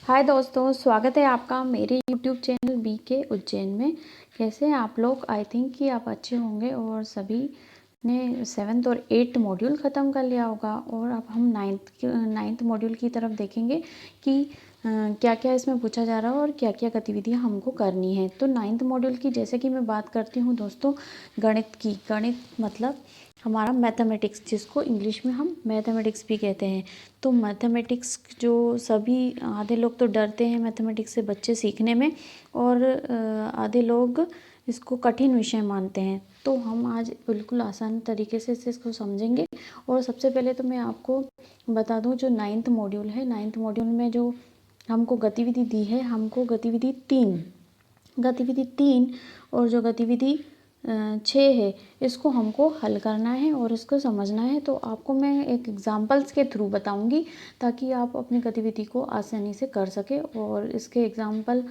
हाय दोस्तों, स्वागत है आपका मेरे यूट्यूब चैनल बीके उज्जैन में। कैसे हैं आप लोग? आई थिंक कि आप अच्छे होंगे और सभी ने 7th और 8th मॉड्यूल ख़त्म कर लिया होगा। और अब हम 9th मॉड्यूल की तरफ देखेंगे कि क्या क्या इसमें पूछा जा रहा है और क्या क्या गतिविधियां हमको करनी है। तो 9th मॉड्यूल की जैसे कि मैं बात करती हूँ दोस्तों, गणित की। गणित मतलब हमारा मैथमेटिक्स, जिसको इंग्लिश में हम मैथमेटिक्स भी कहते हैं। तो मैथमेटिक्स जो सभी आधे लोग तो डरते हैं मैथमेटिक्स से बच्चे सीखने में, और आधे लोग इसको कठिन विषय मानते हैं। तो हम आज बिल्कुल आसान तरीके से इसको समझेंगे। और सबसे पहले तो मैं आपको बता दूं, जो 9th मॉड्यूल है, 9th मॉड्यूल में जो हमको गतिविधि दी है, हमको गतिविधि तीन और जो गतिविधि 6 है, इसको हमको हल करना है और इसको समझना है। तो आपको मैं एक एग्जाम्पल्स के थ्रू बताऊंगी ताकि आप अपनी गतिविधि को आसानी से कर सके, और इसके एग्जाम्पल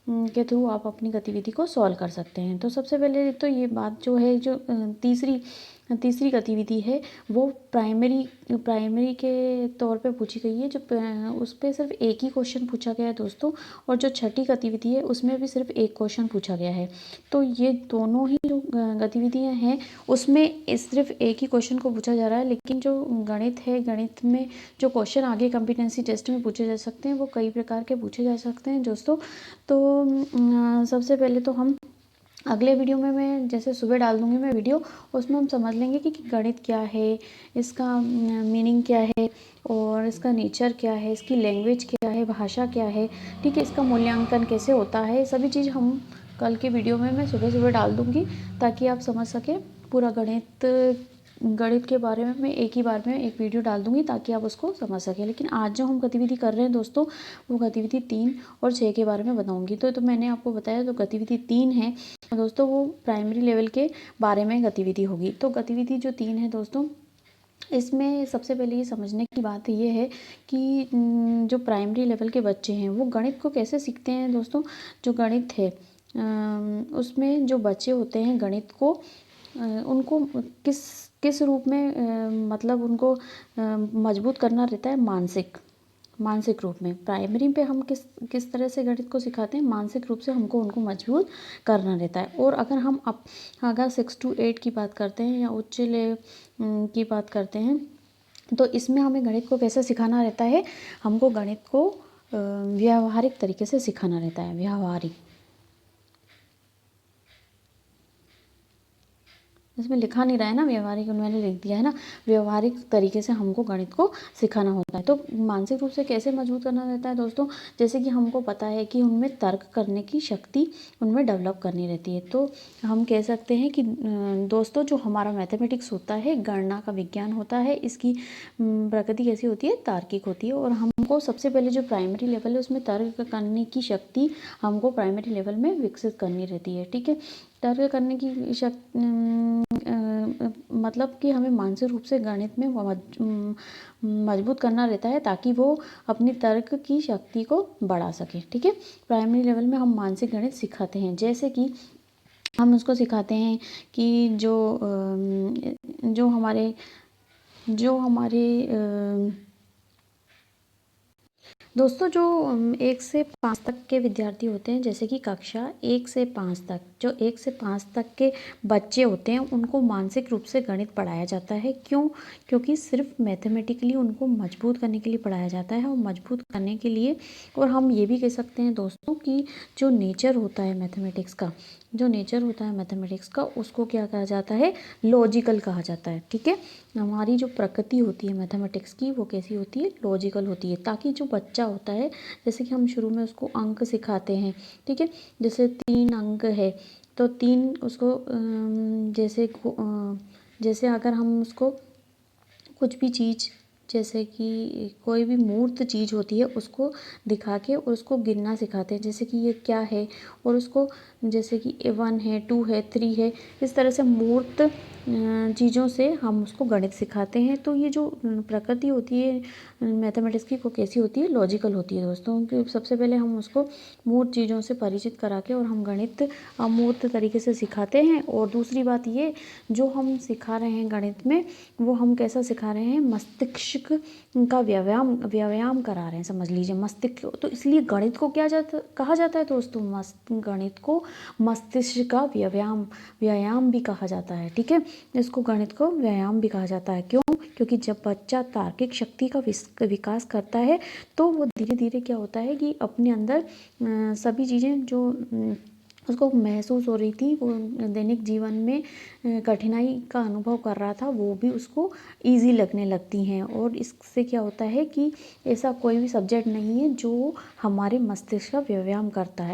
के थ्रू आप अपनी गतिविधि को सॉल्व कर सकते हैं। तो सबसे पहले तो ये बात जो है, जो तीसरी गतिविधि है, वो प्राइमरी के तौर पे पूछी गई है। जो उस पर सिर्फ एक ही क्वेश्चन पूछा गया है दोस्तों, और जो छठी गतिविधि है उसमें भी सिर्फ एक क्वेश्चन पूछा गया है। तो ये दोनों ही जो गतिविधियां हैं उसमें सिर्फ एक ही क्वेश्चन को पूछा जा रहा है। लेकिन जो गणित है, गणित में जो क्वेश्चन आगे कॉम्पिटेंसी टेस्ट में पूछे जा सकते हैं वो कई प्रकार के पूछे जा सकते हैं दोस्तों। तो सबसे पहले तो हम अगले वीडियो में, मैं जैसे सुबह डाल दूंगी मैं वीडियो, उसमें हम समझ लेंगे कि गणित क्या है, इसका मीनिंग क्या है, और इसका नेचर क्या है, इसकी लैंग्वेज क्या है, भाषा क्या है, ठीक है, इसका मूल्यांकन कैसे होता है। सभी चीज़ हम कल के वीडियो में मैं सुबह सुबह डाल दूंगी ताकि आप समझ सकें पूरा गणित के बारे में। मैं एक ही बार में एक वीडियो डाल दूंगी ताकि आप उसको समझ सकें। लेकिन आज जो हम गतिविधि कर रहे हैं दोस्तों, वो गतिविधि 3 और 6 के बारे में बताऊंगी। तो मैंने आपको बताया, तो गतिविधि 3 है दोस्तों, वो प्राइमरी लेवल के बारे में गतिविधि होगी। तो गतिविधि जो 3 है दोस्तों, इसमें सबसे पहले ये समझने की बात ये है कि जो प्राइमरी लेवल के बच्चे हैं वो गणित को कैसे सीखते हैं दोस्तों। जो गणित है उसमें जो बच्चे होते हैं, गणित को उनको किस रूप में मतलब उनको मजबूत करना रहता है, मानसिक रूप में। प्राइमरी पे हम किस तरह से गणित को सिखाते हैं, मानसिक रूप से हमको उनको मजबूत करना रहता है। और अगर 6 to 8 की बात करते हैं या उच्च लेवल की बात करते हैं, तो इसमें हमें गणित को कैसे सिखाना रहता है, हमको गणित को व्यावहारिक तरीके से सिखाना रहता है। व्यावहारिक, इसमें लिखा नहीं रहा है ना व्यवहारिक, मैंने लिख दिया है ना। व्यवहारिक तरीके से हमको गणित को सिखाना होता है। तो मानसिक रूप से कैसे मजबूत करना रहता है दोस्तों, जैसे कि हमको पता है कि उनमें तर्क करने की शक्ति उनमें डेवलप करनी रहती है। तो हम कह सकते हैं कि दोस्तों, जो हमारा मैथमेटिक्स होता है, गणना का विज्ञान होता है, इसकी प्रकृति कैसी होती है, तार्किक होती है। और हमको सबसे पहले जो प्राइमरी लेवल है उसमें तर्क करने की शक्ति हमको प्राइमरी लेवल में विकसित करनी रहती है, ठीक है। तर्क करने की मतलब कि हमें मानसिक रूप से गणित में मजबूत करना रहता है ताकि वो अपनी तर्क की शक्ति को बढ़ा सके, ठीक है। प्राइमरी लेवल में हम मानसिक गणित सिखाते हैं, जैसे कि हम उसको सिखाते हैं कि जो हमारे दोस्तों, जो 1 से 5 तक के विद्यार्थी होते हैं, जैसे कि कक्षा 1 से 5 तक, जो 1 से 5 तक के बच्चे होते हैं, उनको मानसिक रूप से गणित पढ़ाया जाता है। क्यों? क्योंकि सिर्फ मैथमेटिकली उनको मजबूत करने के लिए पढ़ाया जाता है, और मजबूत करने के लिए, और हम ये भी कह सकते हैं दोस्तों कि जो नेचर होता है मैथमेटिक्स का, उसको क्या कहा जाता है, लॉजिकल कहा जाता है, ठीक है। हमारी जो प्रकृति होती है मैथमेटिक्स की, वो कैसी होती है, लॉजिकल होती है, ताकि जो बच्चा होता है, जैसे कि हम शुरू में उसको अंक सिखाते हैं, ठीक है। जैसे 3 अंक है तो 3 उसको जैसे अगर हम उसको कुछ भी चीज़, जैसे कि कोई भी मूर्त चीज़ होती है, उसको दिखा के और उसको गिनना सिखाते हैं, जैसे कि ये क्या है, और उसको जैसे कि 1 है, 2 है, 3 है, इस तरह से मूर्त चीज़ों से हम उसको गणित सिखाते हैं। तो ये जो प्रकृति होती है मैथमेटिक्स की, वो कैसी होती है, लॉजिकल होती है दोस्तों। कि सबसे पहले हम उसको मूल चीज़ों से परिचित करा के और हम गणित अमूर्त तरीके से सिखाते हैं। और दूसरी बात ये, जो हम सिखा रहे हैं गणित में, वो हम कैसा सिखा रहे हैं, मस्तिष्क का व्यायाम करा रहे हैं, समझ लीजिए मस्तिष्क। तो इसलिए गणित को क्या कहा जाता है दोस्तों, गणित को मस्तिष्क का व्यायाम भी कहा जाता है। ठीक है, इसको गणित को व्यायाम भी कहा जाता है। क्यों? क्योंकि जब बच्चा तार्किक शक्ति का विकास करता है तो वो धीरे धीरे क्या होता है कि अपने अंदर सभी चीज़ें जो उसको महसूस हो रही थी, वो दैनिक जीवन में कठिनाई का अनुभव कर रहा था, वो भी उसको इजी लगने लगती हैं। और इससे क्या होता है कि ऐसा कोई भी सब्जेक्ट नहीं है जो हमारे मस्तिष्क का व्यायाम करता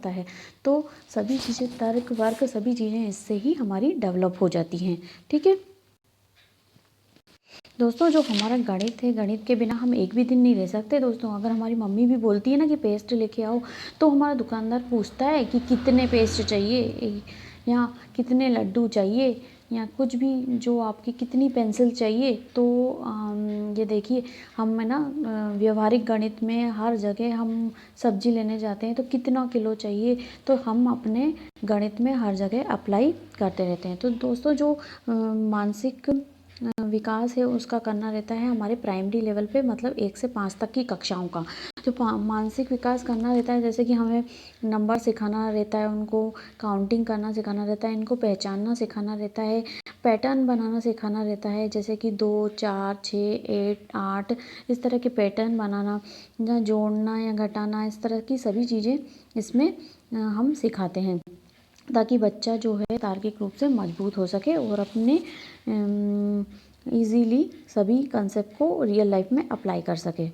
है। तो सभी चीज़ें, तर्क वर्क, सभी चीज़ें इससे ही हमारी डेवलप हो जाती हैं। ठीक है दोस्तों, जो हमारा गणित है, गणित के बिना हम एक भी दिन नहीं रह सकते दोस्तों। अगर हमारी मम्मी भी बोलती है ना कि पेस्ट लेके आओ, तो हमारा दुकानदार पूछता है कि कितने पेस्ट चाहिए, या कितने लड्डू चाहिए, या कुछ भी जो आपकी कितनी पेंसिल चाहिए। तो ये देखिए, हम है ना व्यवहारिक गणित में हर जगह हम सब्जी लेने जाते हैं तो कितना किलो चाहिए, तो हम अपने गणित में हर जगह अप्लाई करते रहते हैं। तो दोस्तों, जो मानसिक विकास है उसका करना रहता है हमारे प्राइमरी लेवल पे, मतलब 1 से 5 तक की कक्षाओं का जो मानसिक विकास करना रहता है। जैसे कि हमें नंबर सिखाना रहता है, उनको काउंटिंग करना सिखाना रहता है, इनको पहचानना सिखाना रहता है, पैटर्न बनाना सिखाना रहता है। जैसे कि 2, 4, 6, 8 इस तरह के पैटर्न बनाना, या जोड़ना या घटाना, इस तरह की सभी चीज़ें इसमें हम सिखाते हैं, ताकि बच्चा जो है तार्किक रूप से मजबूत हो सके और अपने इजीली सभी कंसेप्ट को रियल लाइफ में अप्लाई कर सके।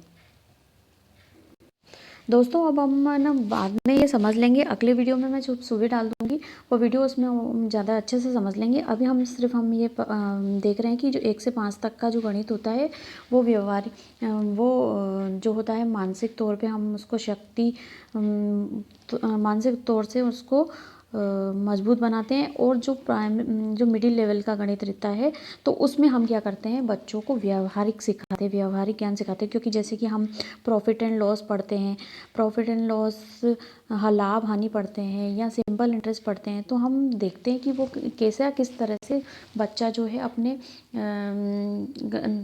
दोस्तों, अब हम ना बाद में ये समझ लेंगे, अगले वीडियो में मैं जो सुबह डाल दूँगी वो वीडियो, उसमें हम ज़्यादा अच्छे से समझ लेंगे। अभी हम सिर्फ ये देख रहे हैं कि जो 1 से 5 तक का जो गणित होता है वो व्यवहारिक जो होता है मानसिक तौर पे हम उसको शक्ति मानसिक तौर से उसको मजबूत बनाते हैं। और जो मिडिल लेवल का गणित रहता है, तो उसमें हम क्या करते हैं, बच्चों को व्यवहारिक व्यवहारिक ज्ञान सिखाते हैं। क्योंकि जैसे कि हम प्रॉफिट एंड लॉस पढ़ते हैं, प्रॉफिट एंड लॉस लाभ हानि पढ़ते हैं, या सिंपल इंटरेस्ट पढ़ते हैं, तो हम देखते हैं कि वो कैसे किस तरह से बच्चा जो है अपने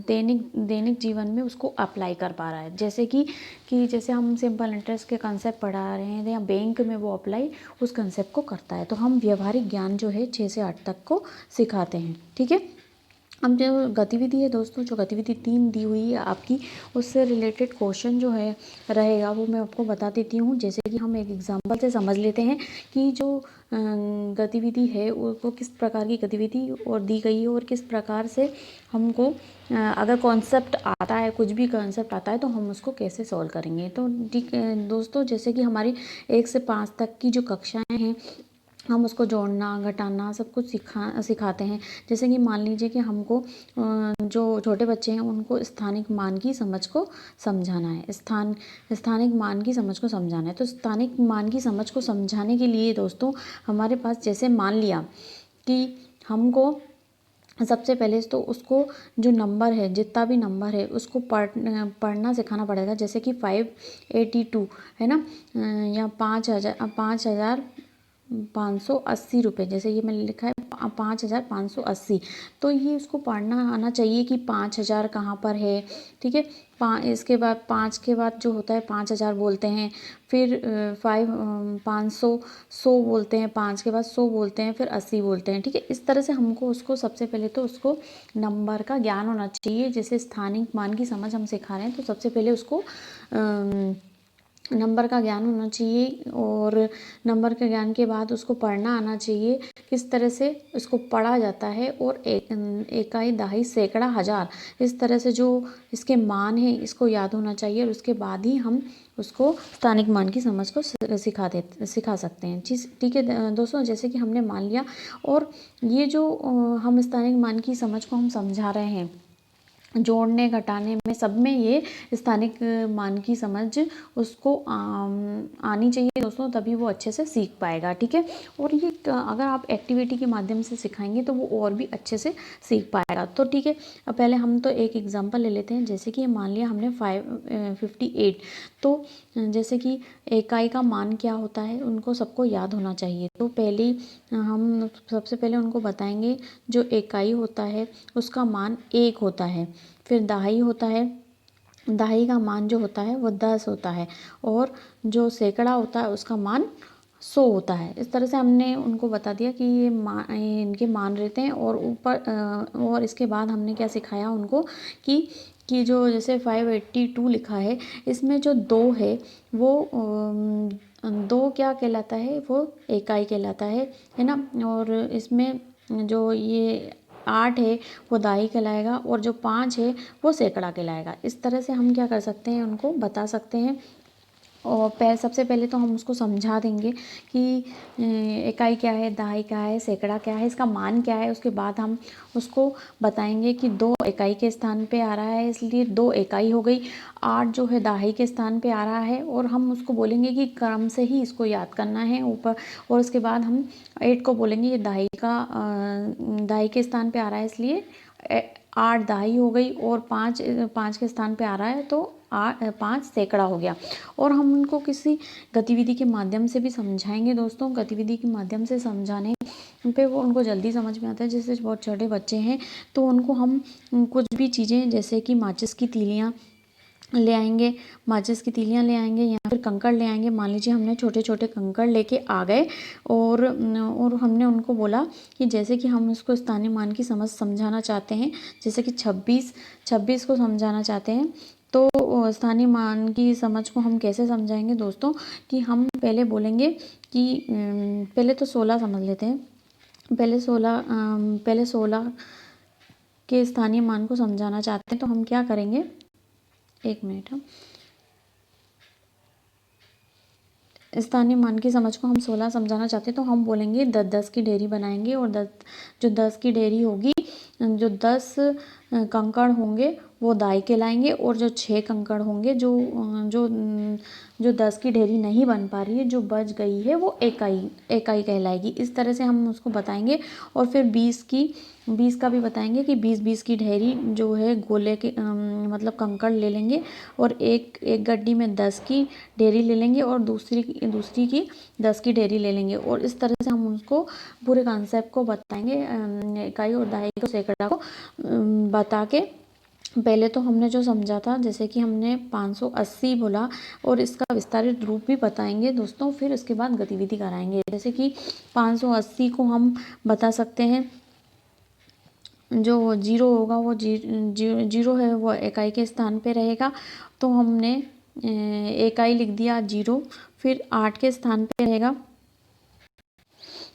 दैनिक जीवन में उसको अप्लाई कर पा रहा है। जैसे कि जैसे हम सिंपल इंटरेस्ट के कंसेप्ट पढ़ा रहे हैं, या बैंक में वो अप्लाई उस कंसेप्ट को करता है। तो हम व्यवहारिक ज्ञान जो है 6 से 8 तक को सिखाते हैं। ठीक है, अब जो गतिविधि है दोस्तों, जो गतिविधि 3 दी हुई है आपकी, उससे रिलेटेड क्वेश्चन जो है रहेगा वो मैं आपको बता देती हूँ। जैसे कि हम एक एग्जांपल से समझ लेते हैं कि जो गतिविधि है वो किस प्रकार की गतिविधि और दी गई है, और किस प्रकार से हमको अगर कॉन्सेप्ट आता है, कुछ भी कॉन्सेप्ट आता है, तो हम उसको कैसे सॉल्व करेंगे। तो ठीक दोस्तों, जैसे कि हमारी 1 से 5 तक की जो कक्षाएँ हैं, हम उसको जोड़ना घटाना सब कुछ सिखाते हैं। जैसे कि मान लीजिए कि हमको जो छोटे बच्चे हैं उनको स्थानिक मान की समझ को समझाना है, स्थानिक मान की समझ को समझाना है। तो स्थानिक मान की समझ को समझाने के लिए दोस्तों, हमारे पास जैसे मान लिया कि हमको सबसे पहले तो उसको जो नंबर है, जितना भी नंबर है, उसको पढ़ना सिखाना पड़ेगा। जैसे कि 582 है ना, या 5,580 रुपये, जैसे ये मैंने लिखा है 5,580। तो ये उसको पढ़ना आना चाहिए कि 5,000 कहाँ पर है। ठीक है, इसके बाद 5 के बाद जो होता है 5,000 बोलते हैं, फिर 100 बोलते हैं, 5 के बाद 100 बोलते हैं, फिर 80 बोलते हैं। ठीक है, इस तरह से हमको उसको सबसे पहले तो उसको नंबर का ज्ञान होना चाहिए। जैसे स्थानिक मान की समझ हम सिखा रहे हैं, तो सबसे पहले उसको नंबर का ज्ञान होना चाहिए, और नंबर के ज्ञान के बाद उसको पढ़ना आना चाहिए, किस तरह से इसको पढ़ा जाता है, और इकाई, दहाई, सैकड़ा, हज़ार, इस तरह से जो इसके मान है इसको याद होना चाहिए। और उसके बाद ही हम उसको स्थानिक मान की समझ को सिखा सकते हैं। ठीक है दोस्तों, जैसे कि हमने मान लिया, और ये जो हम स्थानिक मान की समझ को हम समझा रहे हैं, जोड़ने घटाने में सब में ये स्थानिक मान की समझ उसको आनी चाहिए दोस्तों, तभी वो अच्छे से सीख पाएगा। ठीक है, और ये अगर आप एक्टिविटी के माध्यम से सिखाएंगे तो वो और भी अच्छे से सीख पाएगा। तो ठीक है, अब पहले हम तो एक एग्जांपल ले लेते हैं। जैसे कि मान लिया हमने 58, तो जैसे कि इकाई का मान क्या होता है उनको सबको याद होना चाहिए। तो पहले हम सबसे पहले उनको बताएंगे जो इकाई होता है उसका मान 1 होता है। फिर दहाई होता है, दहाई का मान जो होता है वो 10 होता है। और जो सैकड़ा होता है उसका मान 100 होता है। इस तरह से हमने उनको बता दिया कि ये इनके मान रहते हैं। और और इसके बाद हमने क्या सिखाया उनको कि जो जैसे 582 लिखा है, इसमें जो 2 है वो 2 क्या कहलाता है, वो इकाई कहलाता है ना। और इसमें जो ये 8 है वो दहाई कहलाएगा, और जो 5 है वो सैकड़ा कहलाएगा। इस तरह से हम क्या कर सकते हैं, उनको बता सकते हैं। और सबसे पहले तो हम उसको समझा देंगे कि इकाई क्या है, दहाई क्या है, सैकड़ा क्या है, इसका मान क्या है। उसके बाद हम उसको बताएंगे कि 2 इकाई के स्थान पे आ रहा है इसलिए 2 इकाई हो गई। 8 जो है दहाई के स्थान पे आ रहा है, और हम उसको बोलेंगे कि क्रम से ही इसको याद करना है ऊपर। और उसके बाद हम 8 को बोलेंगे ये दहाई के स्थान पे आ रहा है इसलिए 8 दहाई हो गई। और 5 के स्थान पे आ रहा है तो 5 सैकड़ा हो गया। और हम उनको किसी गतिविधि के माध्यम से भी समझाएंगे दोस्तों। गतिविधि के माध्यम से समझाने पे वो उनको जल्दी समझ में आता है। जैसे बहुत छोटे बच्चे हैं तो उनको हम कुछ भी चीज़ें जैसे कि माचिस की तीलियाँ ले आएंगे, माचिस की तीलियाँ ले आएंगे या फिर कंकड़ ले आएंगे। मान लीजिए हमने छोटे छोटे कंकड़ लेके आ गए, और हमने उनको बोला कि जैसे कि हम उसको स्थानीय मान की समझ समझाना चाहते हैं, जैसे कि 26 को समझाना चाहते हैं। तो स्थानीय मान की समझ को हम कैसे समझाएंगे दोस्तों, कि हम पहले बोलेंगे कि पहले तो 16 समझ लेते हैं। पहले 16 के स्थानीय मान को समझाना चाहते हैं तो हम क्या करेंगे, एक मिनट। हम स्थानीय मान की समझ को हम 16 समझाना चाहते हैं तो हम बोलेंगे 10 की ढेरी बनाएंगे। और 10 की ढेरी होगी, जो 10 कंकड़ होंगे वो दाई कहलाएंगे। और जो 6 कंकड़ होंगे जो जो 10 की ढेरी नहीं बन पा रही है, जो बच गई है, वो इकाई कहलाएगी। इस तरह से हम उसको बताएंगे। और फिर 20 का भी बताएंगे कि 20 की ढेरी जो है गोले के मतलब कंकड़ ले लेंगे, और एक गड्डी में 10 की ढेरी ले लेंगे, और दूसरी की 10 की ढेरी ले लेंगे। और इस तरह से हम उसको पूरे कॉन्सेप्ट को बताएंगे, इकाई और दहाई को सैकड़ा को बता के। पहले तो हमने जो समझा था, जैसे कि हमने 580 बोला, और इसका विस्तारित रूप भी बताएंगे दोस्तों। फिर उसके बाद गतिविधि कराएंगे। जैसे कि 580 को हम बता सकते हैं, जो 0 होगा वो जीरो है, वो इकाई के स्थान पे रहेगा। तो हमने इकाई लिख दिया 0, फिर 8 के स्थान पे रहेगा।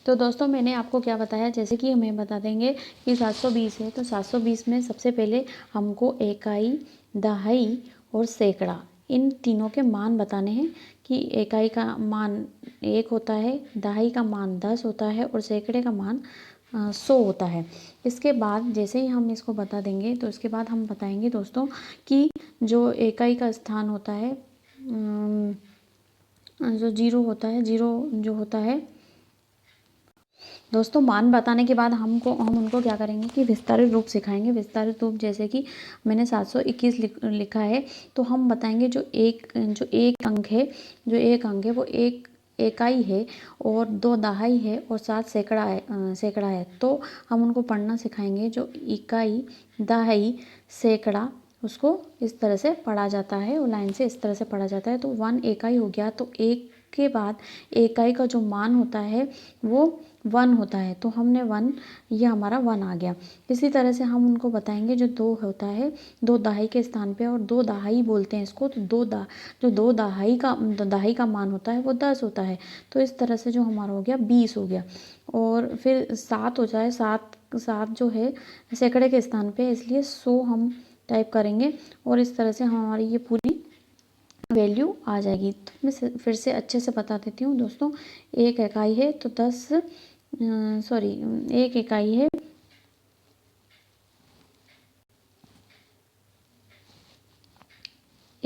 तो दोस्तों मैंने आपको क्या बताया, जैसे कि हमें बता देंगे कि 720 है, तो 720 में सबसे पहले हमको इकाई, दहाई और सैकड़ा, इन तीनों के मान बताने हैं। कि इकाई का मान 1 होता है, दहाई का मान 10 होता है, और सैकड़े का मान 100 होता है। इसके बाद जैसे ही हम इसको बता देंगे तो इसके बाद हम बताएंगे दोस्तों कि जो इकाई का स्थान होता है, जो 0 होता है, 0 जो होता है दोस्तों, मान बताने के बाद हम उनको क्या करेंगे कि विस्तारित रूप सिखाएंगे। विस्तारित रूप जैसे कि मैंने 721 लिखा है, तो हम बताएंगे जो एक अंक है वो एक इकाई है, और 2 दहाई है, और 7 सैकड़ा है। तो हम उनको पढ़ना सिखाएंगे। जो इकाई, दहाई, सैकड़ा, उसको इस तरह से पढ़ा जाता है, और लाइन से इस तरह से पढ़ा जाता है। तो 1 इकाई हो गया, तो 1 के बाद इकाई का जो मान होता है वो 1 होता है। तो हमने 1, ये हमारा 1 आ गया। इसी तरह से हम उनको बताएंगे जो 2 होता है, 2 दहाई के स्थान पे, और 2 दहाई बोलते हैं इसको। तो जो 2 दहाई का मान होता है वो 10 होता है। तो इस तरह से जो हमारा हो गया 20 हो गया। और फिर 7 हो जाए, 7 जो है सैकड़े के स्थान पे, इसलिए 100 हम टाइप करेंगे। और इस तरह से हमारी ये पूरी वैल्यू आ जाएगी। तो मैं फिर से अच्छे से बता देती हूँ दोस्तों। एक इकाई है तो 10, एक इकाई है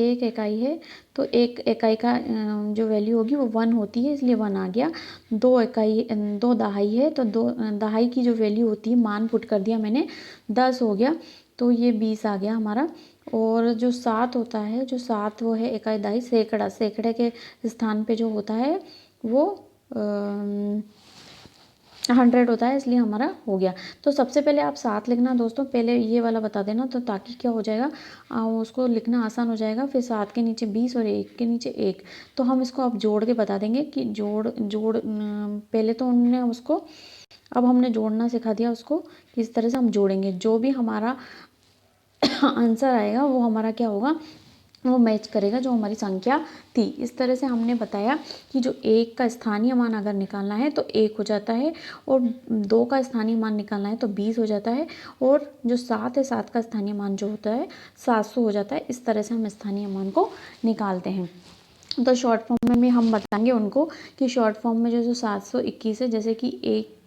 1 इकाई है तो 1 इकाई का जो वैल्यू होगी वो 1 होती है, इसलिए 1 आ गया। 2 दहाई है तो 2 दहाई की जो वैल्यू होती है, मान पुट कर दिया मैंने, 10 हो गया, तो ये 20 आ गया हमारा। और जो 7 होता है, जो 7 वो है इकाई दहाई, सैकड़ा, सैकड़े के स्थान पे जो होता है वो 100 होता है, इसलिए हमारा हो गया। तो सबसे पहले आप 7 लिखना दोस्तों, पहले ये वाला बता देना, तो ताकि क्या हो जाएगा, उसको लिखना आसान हो जाएगा। फिर 7 के नीचे 20 और 1 के नीचे 1। तो हम इसको अब जोड़ के बता देंगे कि पहले तो उन्होंने उसको, अब हमने जोड़ना सिखा दिया उसको, किस तरह से हम जोड़ेंगे। जो भी हमारा आंसर आएगा वो हमारा क्या होगा, वो मैच करेगा जो हमारी संख्या थी। इस तरह से हमने बताया कि जो 1 का स्थानीय मान अगर निकालना है तो 1 हो जाता है, और 2 का स्थानीय मान निकालना है तो 20 हो जाता है, और जो 7 है, 7 का स्थानीय मान जो होता है 700 हो जाता है। इस तरह से हम स्थानीय मान को निकालते हैं। तो शॉर्ट फॉर्म में हम बताएंगे उनको कि शॉर्ट फॉर्म में जो 721 है, जैसे कि एक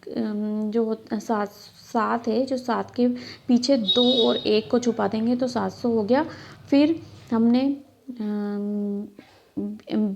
जो 7 है, जो 7 के पीछे 2 और 1 को छुपा देंगे तो 700 हो गया। फिर हमने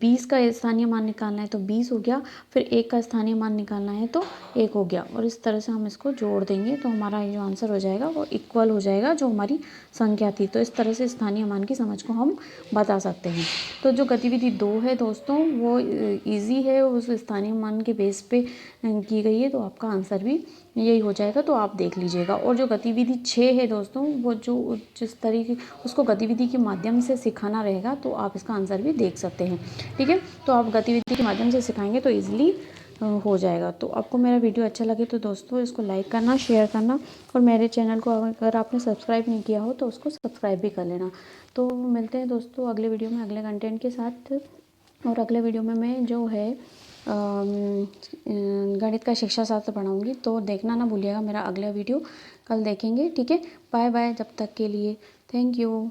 20 का स्थानीय मान निकालना है तो 20 हो गया। फिर 1 का स्थानीय मान निकालना है तो 1 हो गया, और इस तरह से हम इसको जोड़ देंगे तो हमारा जो आंसर हो जाएगा वो इक्वल हो जाएगा जो हमारी संख्या थी। तो इस तरह से स्थानीय मान की समझ को हम बता सकते हैं। तो जो गतिविधि 2 है दोस्तों, वो ईजी है, उस स्थानीय मान के बेस पे की गई है, तो आपका आंसर भी यही हो जाएगा, तो आप देख लीजिएगा। और जो गतिविधि 6 है दोस्तों, वो जो जिस तरीके उसको गतिविधि के माध्यम से सिखाना रहेगा, तो आप इसका आंसर भी देख सकते हैं। ठीक है, तो आप गतिविधि के माध्यम से सिखाएंगे तो ईजिली हो जाएगा। तो आपको मेरा वीडियो अच्छा लगे तो दोस्तों इसको लाइक करना, शेयर करना, और मेरे चैनल को अगर आपने सब्सक्राइब नहीं किया हो तो उसको सब्सक्राइब भी कर लेना। तो मिलते हैं दोस्तों अगले वीडियो में अगले कंटेंट के साथ। और अगले वीडियो में मैं जो है गणित का शिक्षा शास्त्र पढ़ाऊँगी, तो देखना ना भूलिएगा मेरा अगला वीडियो, कल देखेंगे। ठीक है, बाय बाय, जब तक के लिए थैंक यू।